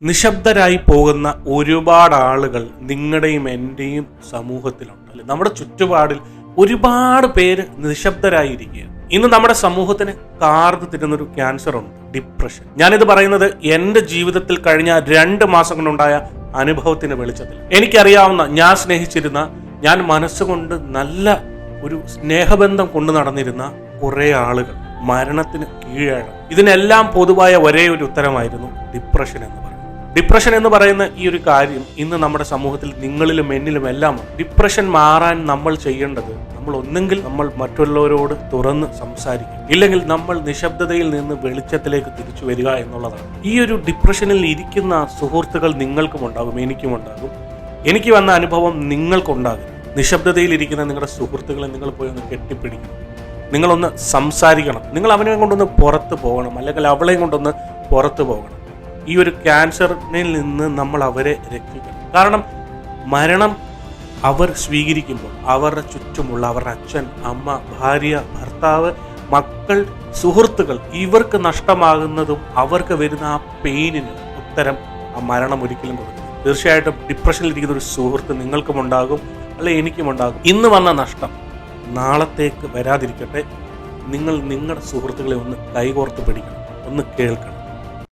നിശബ്ദരായി പോകുന്ന ഒരുപാട് ആളുകൾ നിങ്ങളുടെയും എൻ്റെയും സമൂഹത്തിലുണ്ട്. അല്ലെ, നമ്മുടെ ചുറ്റുപാടിൽ ഒരുപാട് പേര് നിശബ്ദരായിരിക്കുകയാണ്. ഇന്ന് നമ്മുടെ സമൂഹത്തിന് കാർന്നു തിരുന്നൊരു ക്യാൻസർ ഉണ്ട്, ഡിപ്രഷൻ. ഞാനിത് പറയുന്നത് എൻ്റെ ജീവിതത്തിൽ കഴിഞ്ഞ 2 മാസം കൊണ്ടുണ്ടായ അനുഭവത്തിന് വെളിച്ചത്തിൽ. എനിക്കറിയാവുന്ന, ഞാൻ സ്നേഹിച്ചിരുന്ന, ഞാൻ മനസ്സുകൊണ്ട് നല്ല ഒരു സ്നേഹബന്ധം കൊണ്ടു നടന്നിരുന്ന കുറെ ആളുകൾ മരണത്തിന് കീഴടങ്ങി. ഇതിനെല്ലാം പൊതുവായ ഒരേ ഒരു ഉത്തരമായിരുന്നു ഡിപ്രഷൻ എന്ന് പറയുന്നത്. ഡിപ്രഷൻ എന്ന് പറയുന്ന ഈ ഒരു കാര്യം ഇന്ന് നമ്മുടെ സമൂഹത്തിൽ നിങ്ങളിലും എന്നിലും എല്ലാം. ഡിപ്രഷൻ മാറാൻ നമ്മൾ ചെയ്യേണ്ടത്, നമ്മൾ ഒന്നെങ്കിൽ നമ്മൾ മറ്റുള്ളവരോട് തുറന്ന് സംസാരിക്കുക, ഇല്ലെങ്കിൽ നമ്മൾ നിശബ്ദതയിൽ നിന്ന് വെളിച്ചത്തിലേക്ക് തിരിച്ചു വരിക എന്നുള്ളതാണ്. ഈ ഒരു ഡിപ്രഷനിൽ ഇരിക്കുന്ന സുഹൃത്തുക്കൾ നിങ്ങൾക്കും ഉണ്ടാകും, എനിക്കും ഉണ്ടാകും. എനിക്ക് വന്ന അനുഭവം നിങ്ങൾക്കുണ്ടാകും. നിശബ്ദതയിൽ ഇരിക്കുന്ന നിങ്ങളുടെ സുഹൃത്തുക്കളെ നിങ്ങൾ പോയി ഒന്ന് കെട്ടിപ്പിടിക്കണം, നിങ്ങളൊന്ന് സംസാരിക്കണം, നിങ്ങൾ അവനെ കൊണ്ടൊന്ന് പുറത്ത് പോകണം, അല്ലെങ്കിൽ അവളെയും കൊണ്ടൊന്ന് പുറത്ത് പോകണം. ഈ ഒരു ക്യാൻസറിൽ നിന്ന് നമ്മൾ അവരെ രക്ഷിക്കണം. കാരണം മരണം അവർ സ്വീകരിക്കുമ്പോൾ അവരുടെ ചുറ്റുമുള്ള അവരുടെ അച്ഛൻ, അമ്മ, ഭാര്യ, ഭർത്താവ്, മക്കൾ, സുഹൃത്തുക്കൾ, ഇവർക്ക് നഷ്ടമാകുന്നതും അവർക്ക് വരുന്ന ആ പെയിനിന് ഉത്തരം ആ മരണം ഒരിക്കലും കൊടുക്കും. തീർച്ചയായിട്ടും ഡിപ്രഷനിൽ ഇരിക്കുന്ന ഒരു സുഹൃത്ത് നിങ്ങൾക്കും ഉണ്ടാകും, അല്ലെ എനിക്കും ഉണ്ടാകും. ഇന്ന് വന്ന നഷ്ടം നാളത്തേക്ക് വരാതിരിക്കട്ടെ. നിങ്ങൾ നിങ്ങളുടെ സുഹൃത്തുക്കളെ ഒന്ന് കൈകോർത്ത് പിടിക്കണം, ഒന്ന് കേൾക്കണം.